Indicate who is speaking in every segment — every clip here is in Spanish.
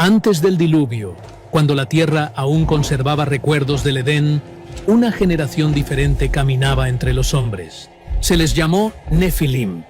Speaker 1: Antes del diluvio, cuando la tierra aún conservaba recuerdos del Edén, una generación diferente caminaba entre los hombres. Se les llamó Nefilim,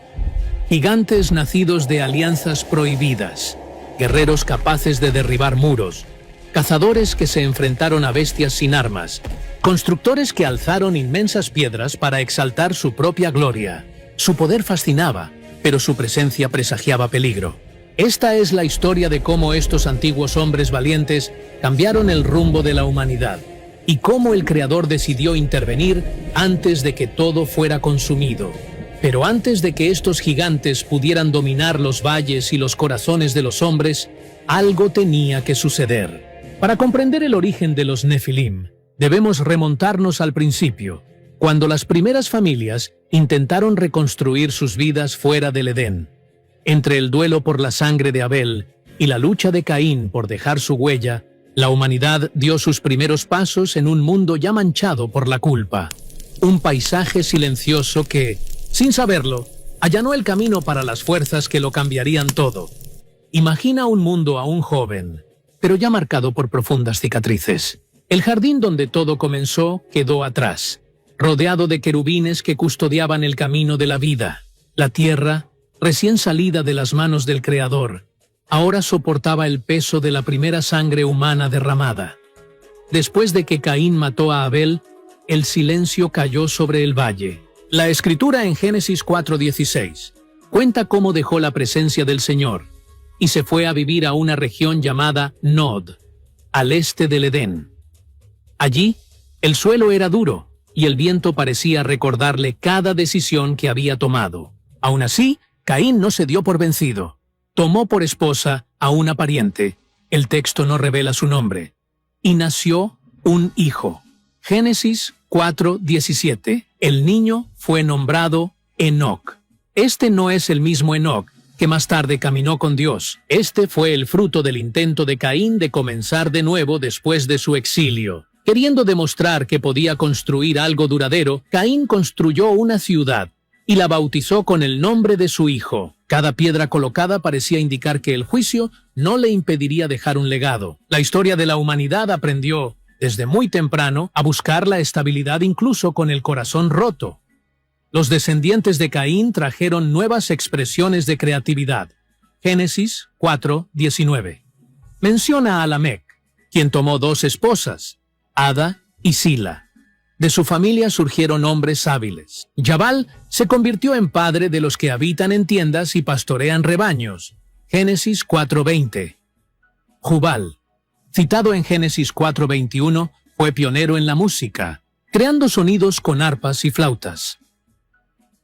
Speaker 1: gigantes nacidos de alianzas prohibidas, guerreros capaces de derribar muros, cazadores que se enfrentaron a bestias sin armas, constructores que alzaron inmensas piedras para exaltar su propia gloria. Su poder fascinaba, pero su presencia presagiaba peligro. Esta es la historia de cómo estos antiguos hombres valientes cambiaron el rumbo de la humanidad y cómo el Creador decidió intervenir antes de que todo fuera consumido. Pero antes de que estos gigantes pudieran dominar los valles y los corazones de los hombres, algo tenía que suceder. Para comprender el origen de los Nefilim, debemos remontarnos al principio, cuando las primeras familias intentaron reconstruir sus vidas fuera del Edén. Entre el duelo por la sangre de Abel y la lucha de Caín por dejar su huella, la humanidad dio sus primeros pasos en un mundo ya manchado por la culpa. Un paisaje silencioso que, sin saberlo, allanó el camino para las fuerzas que lo cambiarían todo. Imagina un mundo aún joven, pero ya marcado por profundas cicatrices. El jardín donde todo comenzó quedó atrás, rodeado de querubines que custodiaban el camino de la vida. La tierra, recién salida de las manos del Creador, ahora soportaba el peso de la primera sangre humana derramada. Después de que Caín mató a Abel, el silencio cayó sobre el valle. La Escritura en Génesis 4:16 cuenta cómo dejó la presencia del Señor y se fue a vivir a una región llamada Nod, al este del Edén. Allí, el suelo era duro y el viento parecía recordarle cada decisión que había tomado. Aún así, Caín no se dio por vencido. Tomó por esposa a una pariente, el texto no revela su nombre, y nació un hijo. Génesis 4:17. El niño fue nombrado Enoc. Este no es el mismo Enoc que más tarde caminó con Dios. Este fue el fruto del intento de Caín de comenzar de nuevo después de su exilio. Queriendo demostrar que podía construir algo duradero, Caín construyó una ciudad y la bautizó con el nombre de su hijo. Cada piedra colocada parecía indicar que el juicio no le impediría dejar un legado. La historia de la humanidad aprendió, desde muy temprano, a buscar la estabilidad incluso con el corazón roto. Los descendientes de Caín trajeron nuevas expresiones de creatividad. Génesis 4:19. Menciona a Lamec, quien tomó 2 esposas, Ada y Sila. De su familia surgieron hombres hábiles. Jabal se convirtió en padre de los que habitan en tiendas y pastorean rebaños. Génesis 4:20. Jubal, citado en Génesis 4:21, fue pionero en la música, creando sonidos con arpas y flautas.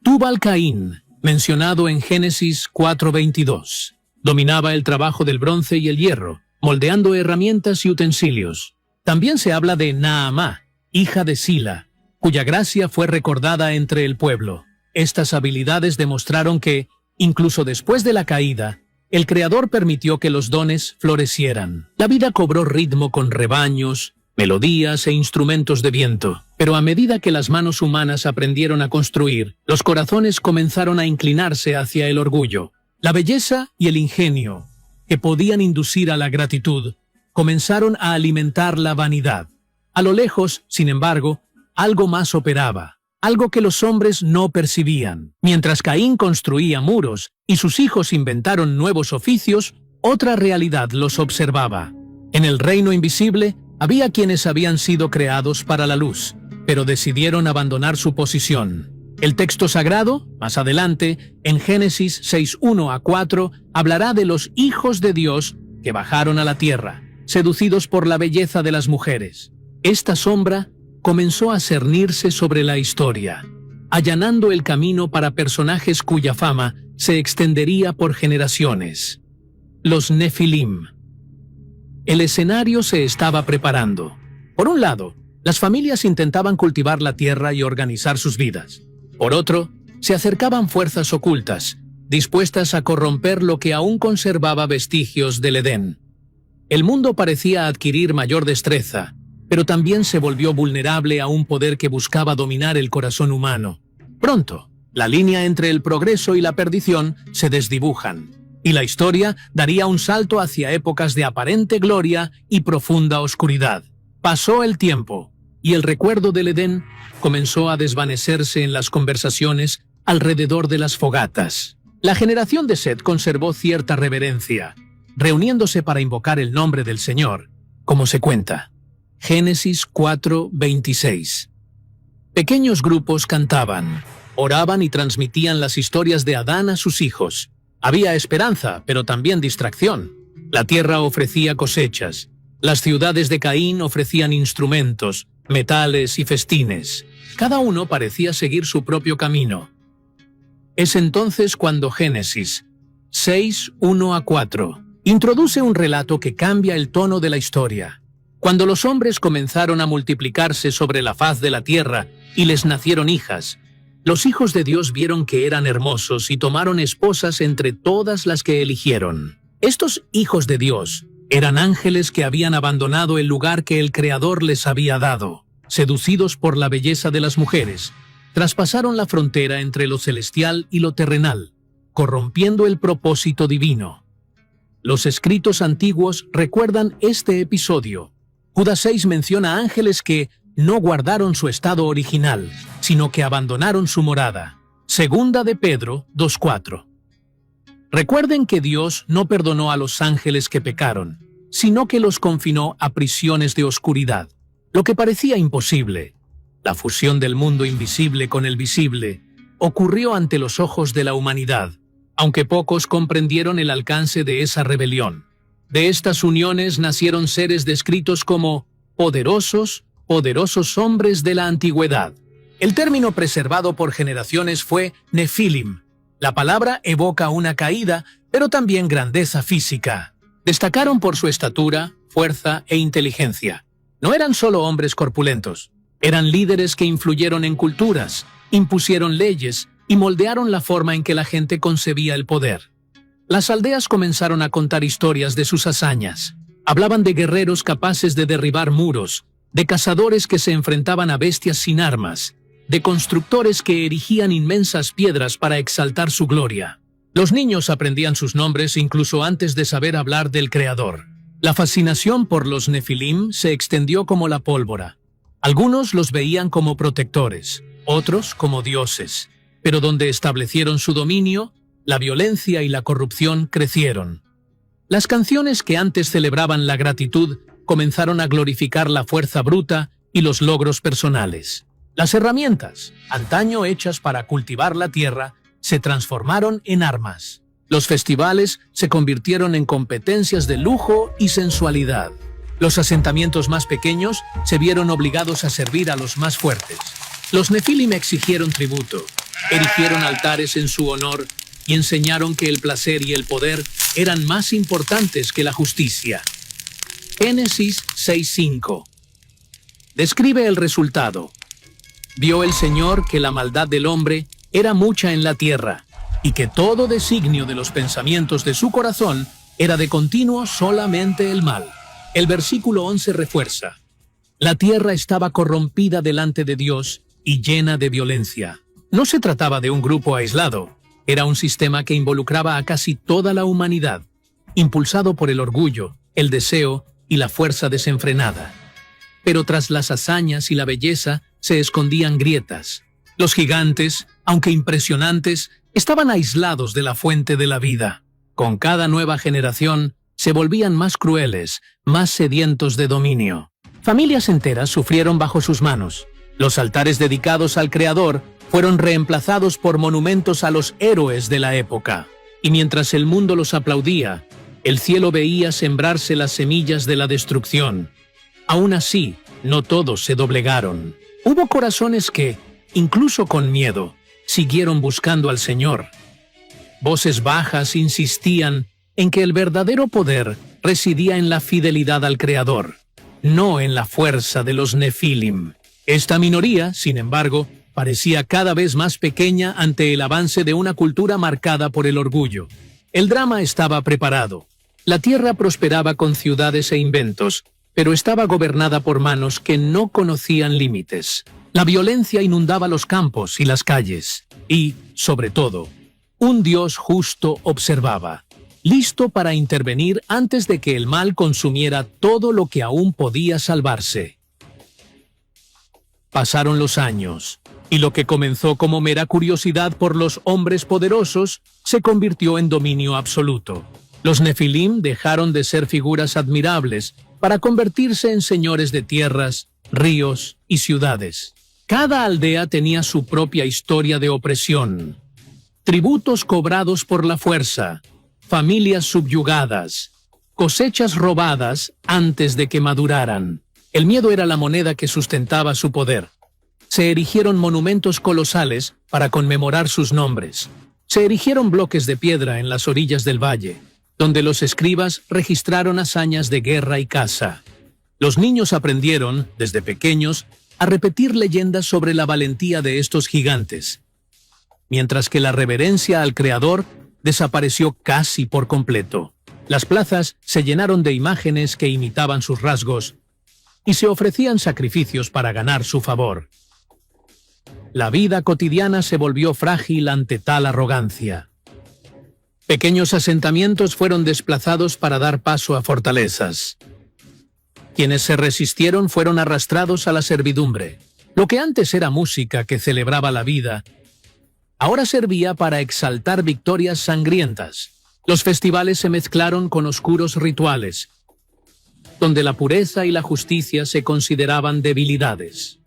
Speaker 1: Tubal-Caín, mencionado en Génesis 4:22, dominaba el trabajo del bronce y el hierro, moldeando herramientas y utensilios. También se habla de Naamá, hija de Sila, cuya gracia fue recordada entre el pueblo. Estas habilidades demostraron que, incluso después de la caída, el Creador permitió que los dones florecieran. La vida cobró ritmo con rebaños, melodías e instrumentos de viento. Pero a medida que las manos humanas aprendieron a construir, los corazones comenzaron a inclinarse hacia el orgullo. La belleza y el ingenio, que podían inducir a la gratitud, comenzaron a alimentar la vanidad. A lo lejos, sin embargo, algo más operaba, algo que los hombres no percibían. Mientras Caín construía muros y sus hijos inventaron nuevos oficios, otra realidad los observaba. En el reino invisible había quienes habían sido creados para la luz, pero decidieron abandonar su posición. El texto sagrado, más adelante, en Génesis 6:1-4, hablará de los hijos de Dios que bajaron a la tierra, seducidos por la belleza de las mujeres. Esta sombra comenzó a cernirse sobre la historia, allanando el camino para personajes cuya fama se extendería por generaciones. Los Nefilim. El escenario se estaba preparando. Por un lado, las familias intentaban cultivar la tierra y organizar sus vidas. Por otro, se acercaban fuerzas ocultas, dispuestas a corromper lo que aún conservaba vestigios del Edén. El mundo parecía adquirir mayor destreza, pero también se volvió vulnerable a un poder que buscaba dominar el corazón humano. Pronto, la línea entre el progreso y la perdición se desdibujan, y la historia daría un salto hacia épocas de aparente gloria y profunda oscuridad. Pasó el tiempo, y el recuerdo del Edén comenzó a desvanecerse en las conversaciones alrededor de las fogatas. La generación de Set conservó cierta reverencia, reuniéndose para invocar el nombre del Señor, como se cuenta. Génesis 4:26. Pequeños grupos cantaban, oraban y transmitían las historias de Adán a sus hijos. Había esperanza, pero también distracción. La tierra ofrecía cosechas. Las ciudades de Caín ofrecían instrumentos, metales y festines. Cada uno parecía seguir su propio camino. Es entonces cuando Génesis 6:1-4 introduce un relato que cambia el tono de la historia. Cuando los hombres comenzaron a multiplicarse sobre la faz de la tierra y les nacieron hijas, los hijos de Dios vieron que eran hermosos y tomaron esposas entre todas las que eligieron. Estos hijos de Dios eran ángeles que habían abandonado el lugar que el Creador les había dado. Seducidos por la belleza de las mujeres, traspasaron la frontera entre lo celestial y lo terrenal, corrompiendo el propósito divino. Los escritos antiguos recuerdan este episodio. Judas 6 menciona ángeles que no guardaron su estado original, sino que abandonaron su morada. Segunda de Pedro 2:4. Recuerden que Dios no perdonó a los ángeles que pecaron, sino que los confinó a prisiones de oscuridad. Lo que parecía imposible, la fusión del mundo invisible con el visible, ocurrió ante los ojos de la humanidad, aunque pocos comprendieron el alcance de esa rebelión. De estas uniones nacieron seres descritos como poderosos hombres de la antigüedad. El término preservado por generaciones fue Nefilim. La palabra evoca una caída, pero también grandeza física. Destacaron por su estatura, fuerza e inteligencia. No eran solo hombres corpulentos, eran líderes que influyeron en culturas, impusieron leyes y moldearon la forma en que la gente concebía el poder. Las aldeas comenzaron a contar historias de sus hazañas. Hablaban de guerreros capaces de derribar muros, de cazadores que se enfrentaban a bestias sin armas, de constructores que erigían inmensas piedras para exaltar su gloria. Los niños aprendían sus nombres incluso antes de saber hablar del Creador. La fascinación por los Nefilim se extendió como la pólvora. Algunos los veían como protectores, otros como dioses, pero donde establecieron su dominio, la violencia y la corrupción crecieron. Las canciones que antes celebraban la gratitud comenzaron a glorificar la fuerza bruta y los logros personales. Las herramientas, antaño hechas para cultivar la tierra, se transformaron en armas. Los festivales se convirtieron en competencias de lujo y sensualidad. Los asentamientos más pequeños se vieron obligados a servir a los más fuertes. Los Nefilim exigieron tributo, erigieron altares en su honor y enseñaron que el placer y el poder eran más importantes que la justicia. Génesis 6:5 describe el resultado. Vio el Señor que la maldad del hombre era mucha en la tierra, y que todo designio de los pensamientos de su corazón era de continuo solamente el mal. El versículo 11 refuerza: la tierra estaba corrompida delante de Dios y llena de violencia. No se trataba de un grupo aislado, era un sistema que involucraba a casi toda la humanidad, impulsado por el orgullo, el deseo y la fuerza desenfrenada. Pero tras las hazañas y la belleza se escondían grietas. Los gigantes, aunque impresionantes, estaban aislados de la fuente de la vida. Con cada nueva generación, se volvían más crueles, más sedientos de dominio. Familias enteras sufrieron bajo sus manos. Los altares dedicados al Creador fueron reemplazados por monumentos a los héroes de la época. Y mientras el mundo los aplaudía, el cielo veía sembrarse las semillas de la destrucción. Aún así, no todos se doblegaron. Hubo corazones que, incluso con miedo, siguieron buscando al Señor. Voces bajas insistían en que el verdadero poder residía en la fidelidad al Creador, no en la fuerza de los Nefilim. Esta minoría, sin embargo, parecía cada vez más pequeña ante el avance de una cultura marcada por el orgullo. El drama estaba preparado. La tierra prosperaba con ciudades e inventos, pero estaba gobernada por manos que no conocían límites. La violencia inundaba los campos y las calles, y, sobre todo, un Dios justo observaba. listo para intervenir antes de que el mal consumiera todo lo que aún podía salvarse. Pasaron los años, y lo que comenzó como mera curiosidad por los hombres poderosos se convirtió en dominio absoluto. Los Nefilim dejaron de ser figuras admirables para convertirse en señores de tierras, ríos y ciudades. Cada aldea tenía su propia historia de opresión. Tributos cobrados por la fuerza, familias subyugadas, cosechas robadas antes de que maduraran. El miedo era la moneda que sustentaba su poder. Se erigieron monumentos colosales para conmemorar sus nombres. Se erigieron bloques de piedra en las orillas del valle, donde los escribas registraron hazañas de guerra y caza. Los niños aprendieron, desde pequeños, a repetir leyendas sobre la valentía de estos gigantes, mientras que la reverencia al Creador desapareció casi por completo. Las plazas se llenaron de imágenes que imitaban sus rasgos y se ofrecían sacrificios para ganar su favor. La vida cotidiana se volvió frágil ante tal arrogancia. Pequeños asentamientos fueron desplazados para dar paso a fortalezas. Quienes se resistieron fueron arrastrados a la servidumbre. Lo que antes era música que celebraba la vida, ahora servía para exaltar victorias sangrientas. Los festivales se mezclaron con oscuros rituales, donde la pureza y la justicia se consideraban debilidades.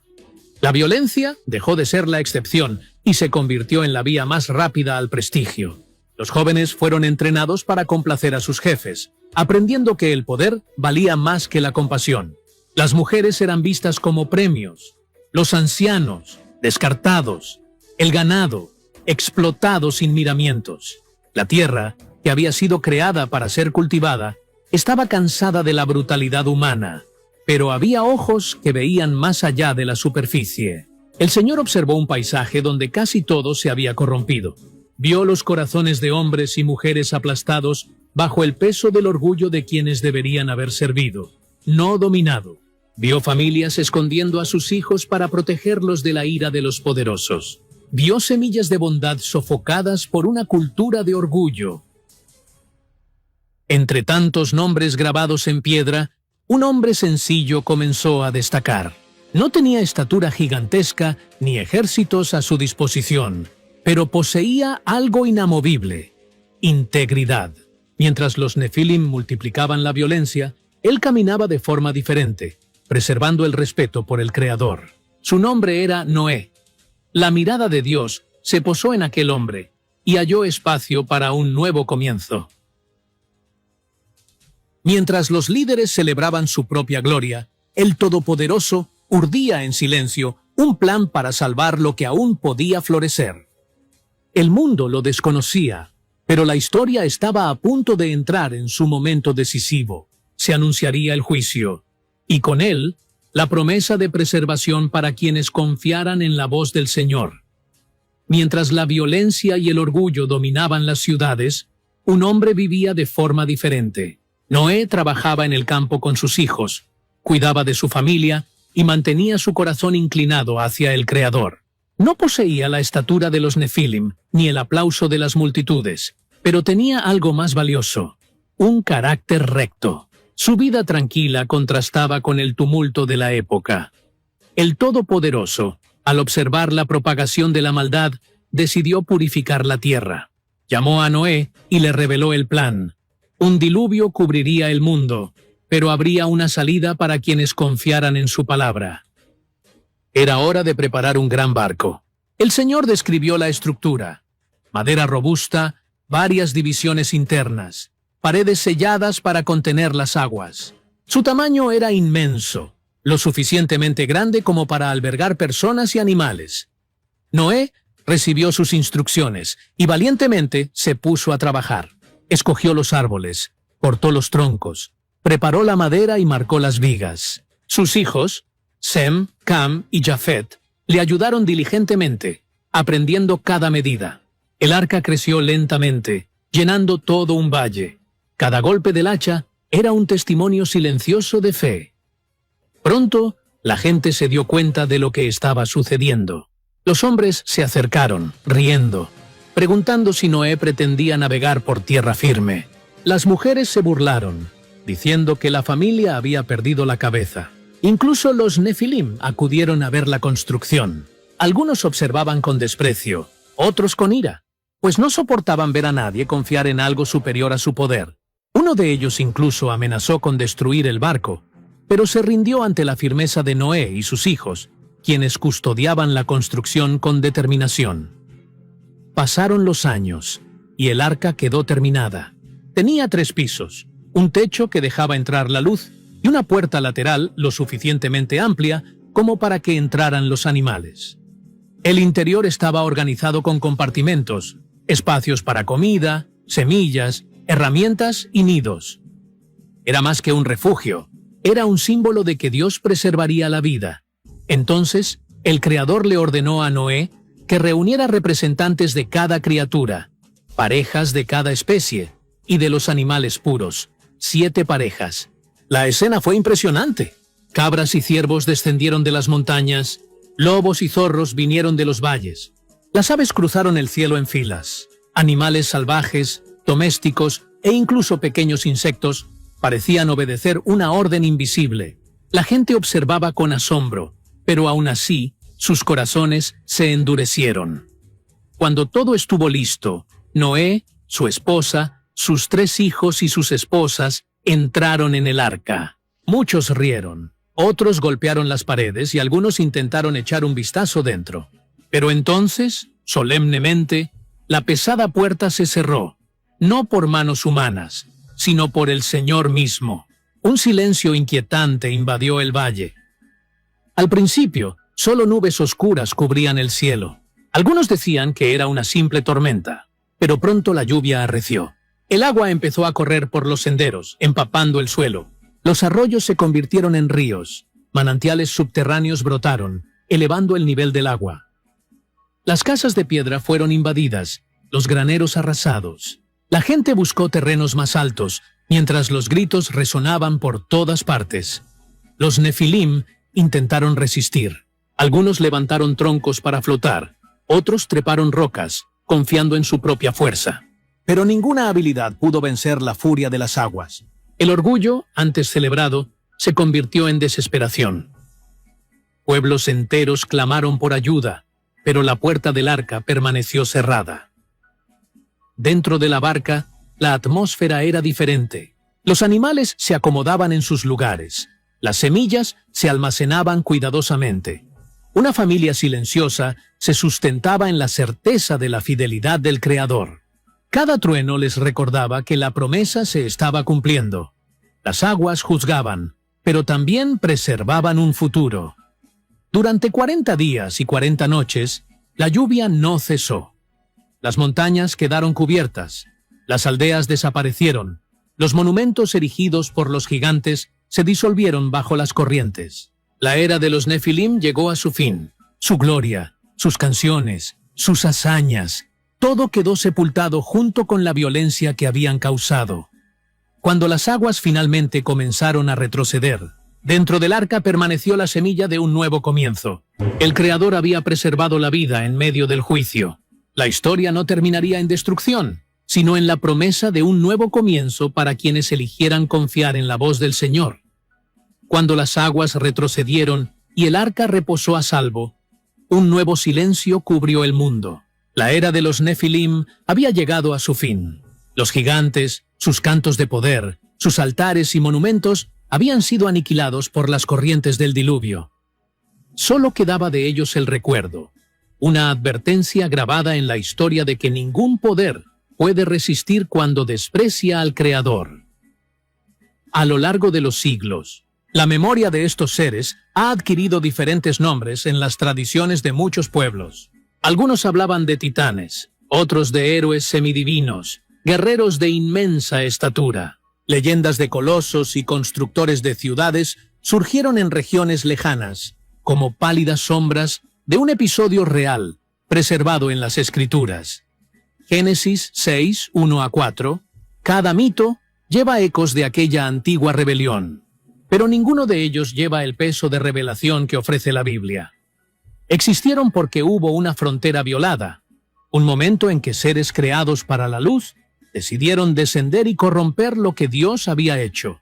Speaker 1: La violencia dejó de ser la excepción y se convirtió en la vía más rápida al prestigio. Los jóvenes fueron entrenados para complacer a sus jefes, aprendiendo que el poder valía más que la compasión. Las mujeres eran vistas como premios, los ancianos, descartados, el ganado, explotado sin miramientos. La tierra, que había sido creada para ser cultivada, estaba cansada de la brutalidad humana, pero había ojos que veían más allá de la superficie. El Señor observó un paisaje donde casi todo se había corrompido. Vio los corazones de hombres y mujeres aplastados bajo el peso del orgullo de quienes deberían haber servido, no dominado. Vio familias escondiendo a sus hijos para protegerlos de la ira de los poderosos. Vio semillas de bondad sofocadas por una cultura de orgullo. Entre tantos nombres grabados en piedra, un hombre sencillo comenzó a destacar. No tenía estatura gigantesca ni ejércitos a su disposición, pero poseía algo inamovible: integridad. Mientras los Nefilim multiplicaban la violencia, él caminaba de forma diferente, preservando el respeto por el Creador. Su nombre era Noé. La mirada de Dios se posó en aquel hombre y halló espacio para un nuevo comienzo. Mientras los líderes celebraban su propia gloria, el Todopoderoso urdía en silencio un plan para salvar lo que aún podía florecer. El mundo lo desconocía, pero la historia estaba a punto de entrar en su momento decisivo. Se anunciaría el juicio, y con él, la promesa de preservación para quienes confiaran en la voz del Señor. Mientras la violencia y el orgullo dominaban las ciudades, un hombre vivía de forma diferente. Noé trabajaba en el campo con sus hijos, cuidaba de su familia y mantenía su corazón inclinado hacia el Creador. No poseía la estatura de los Nefilim, ni el aplauso de las multitudes, pero tenía algo más valioso: un carácter recto. Su vida tranquila contrastaba con el tumulto de la época. El Todopoderoso, al observar la propagación de la maldad, decidió purificar la tierra. Llamó a Noé y le reveló el plan. Un diluvio cubriría el mundo, pero habría una salida para quienes confiaran en su palabra. Era hora de preparar un gran barco. El Señor describió la estructura: madera robusta, varias divisiones internas, paredes selladas para contener las aguas. Su tamaño era inmenso, lo suficientemente grande como para albergar personas y animales. Noé recibió sus instrucciones y valientemente se puso a trabajar. Escogió los árboles, cortó los troncos, preparó la madera y marcó las vigas. Sus hijos, Sem, Cam y Jafet, le ayudaron diligentemente, aprendiendo cada medida. El arca creció lentamente, llenando todo un valle. Cada golpe del hacha era un testimonio silencioso de fe. Pronto, la gente se dio cuenta de lo que estaba sucediendo. Los hombres se acercaron, riendo, preguntando si Noé pretendía navegar por tierra firme. Las mujeres se burlaron, diciendo que la familia había perdido la cabeza. Incluso los Nefilim acudieron a ver la construcción. Algunos observaban con desprecio, otros con ira, pues no soportaban ver a nadie confiar en algo superior a su poder. Uno de ellos incluso amenazó con destruir el barco, pero se rindió ante la firmeza de Noé y sus hijos, quienes custodiaban la construcción con determinación. Pasaron los años, y el arca quedó terminada. Tenía 3 pisos, un techo que dejaba entrar la luz y una puerta lateral lo suficientemente amplia como para que entraran los animales. El interior estaba organizado con compartimentos, espacios para comida, semillas, herramientas y nidos. Era más que un refugio, era un símbolo de que Dios preservaría la vida. Entonces, el Creador le ordenó a Noé que reuniera representantes de cada criatura, parejas de cada especie y de los animales puros, 7 parejas. La escena fue impresionante. Cabras y ciervos descendieron de las montañas, lobos y zorros vinieron de los valles. Las aves cruzaron el cielo en filas. Animales salvajes, domésticos e incluso pequeños insectos parecían obedecer una orden invisible. La gente observaba con asombro, pero aún así, sus corazones se endurecieron. Cuando todo estuvo listo, Noé, su esposa, sus 3 hijos y sus esposas entraron en el arca. Muchos rieron, otros golpearon las paredes y algunos intentaron echar un vistazo dentro. Pero entonces, solemnemente, la pesada puerta se cerró, no por manos humanas, sino por el Señor mismo. Un silencio inquietante invadió el valle. Al principio, solo nubes oscuras cubrían el cielo. Algunos decían que era una simple tormenta, pero pronto la lluvia arreció. El agua empezó a correr por los senderos, empapando el suelo. Los arroyos se convirtieron en ríos, manantiales subterráneos brotaron, elevando el nivel del agua. Las casas de piedra fueron invadidas, los graneros arrasados. La gente buscó terrenos más altos, mientras los gritos resonaban por todas partes. Los Nefilim intentaron resistir. Algunos levantaron troncos para flotar, otros treparon rocas, confiando en su propia fuerza. Pero ninguna habilidad pudo vencer la furia de las aguas. El orgullo, antes celebrado, se convirtió en desesperación. Pueblos enteros clamaron por ayuda, pero la puerta del arca permaneció cerrada. Dentro de la barca, la atmósfera era diferente. Los animales se acomodaban en sus lugares. Las semillas se almacenaban cuidadosamente. Una familia silenciosa se sustentaba en la certeza de la fidelidad del Creador. Cada trueno les recordaba que la promesa se estaba cumpliendo. Las aguas juzgaban, pero también preservaban un futuro. Durante 40 días y 40 noches, la lluvia no cesó. Las montañas quedaron cubiertas, las aldeas desaparecieron, los monumentos erigidos por los gigantes se disolvieron bajo las corrientes. La era de los Nefilim llegó a su fin. Su gloria, sus canciones, sus hazañas, todo quedó sepultado junto con la violencia que habían causado. Cuando las aguas finalmente comenzaron a retroceder, dentro del arca permaneció la semilla de un nuevo comienzo. El Creador había preservado la vida en medio del juicio. La historia no terminaría en destrucción, sino en la promesa de un nuevo comienzo para quienes eligieran confiar en la voz del Señor. Cuando las aguas retrocedieron y el arca reposó a salvo, un nuevo silencio cubrió el mundo. La era de los Nefilim había llegado a su fin. Los gigantes, sus cantos de poder, sus altares y monumentos habían sido aniquilados por las corrientes del diluvio. Solo quedaba de ellos el recuerdo, una advertencia grabada en la historia de que ningún poder puede resistir cuando desprecia al Creador. A lo largo de los siglos, la memoria de estos seres ha adquirido diferentes nombres en las tradiciones de muchos pueblos. Algunos hablaban de titanes, otros de héroes semidivinos, guerreros de inmensa estatura. Leyendas de colosos y constructores de ciudades surgieron en regiones lejanas, como pálidas sombras de un episodio real, preservado en las Escrituras. Génesis 6, 1-4, cada mito lleva ecos de aquella antigua rebelión, pero ninguno de ellos lleva el peso de revelación que ofrece la Biblia. Existieron porque hubo una frontera violada, un momento en que seres creados para la luz decidieron descender y corromper lo que Dios había hecho.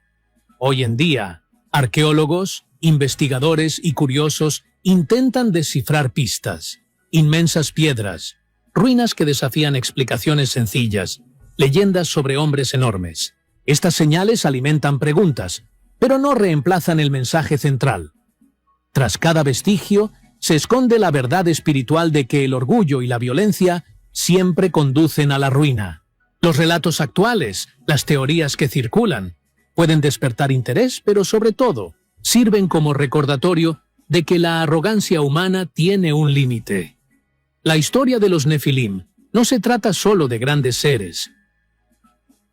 Speaker 1: Hoy en día, arqueólogos, investigadores y curiosos intentan descifrar pistas, inmensas piedras, ruinas que desafían explicaciones sencillas, leyendas sobre hombres enormes. Estas señales alimentan preguntas, pero no reemplazan el mensaje central. Tras cada vestigio, se esconde la verdad espiritual de que el orgullo y la violencia siempre conducen a la ruina. Los relatos actuales, las teorías que circulan, pueden despertar interés, pero sobre todo, sirven como recordatorio de que la arrogancia humana tiene un límite. La historia de los Nefilim no se trata solo de grandes seres.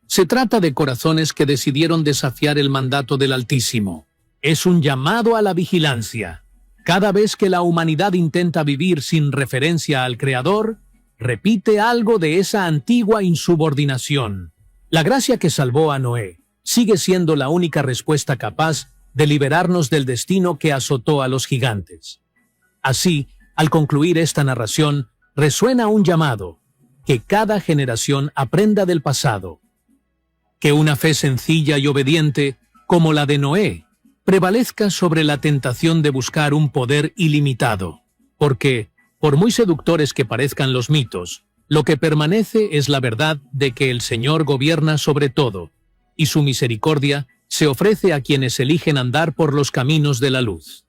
Speaker 1: Se trata de corazones que decidieron desafiar el mandato del Altísimo. Es un llamado a la vigilancia. Cada vez que la humanidad intenta vivir sin referencia al Creador, repite algo de esa antigua insubordinación. La gracia que salvó a Noé sigue siendo la única respuesta capaz de liberarnos del destino que azotó a los gigantes. Así, al concluir esta narración, resuena un llamado: que cada generación aprenda del pasado, que una fe sencilla y obediente, como la de Noé, prevalezca sobre la tentación de buscar un poder ilimitado, porque, por muy seductores que parezcan los mitos, lo que permanece es la verdad de que el Señor gobierna sobre todo, y su misericordia se ofrece a quienes eligen andar por los caminos de la luz.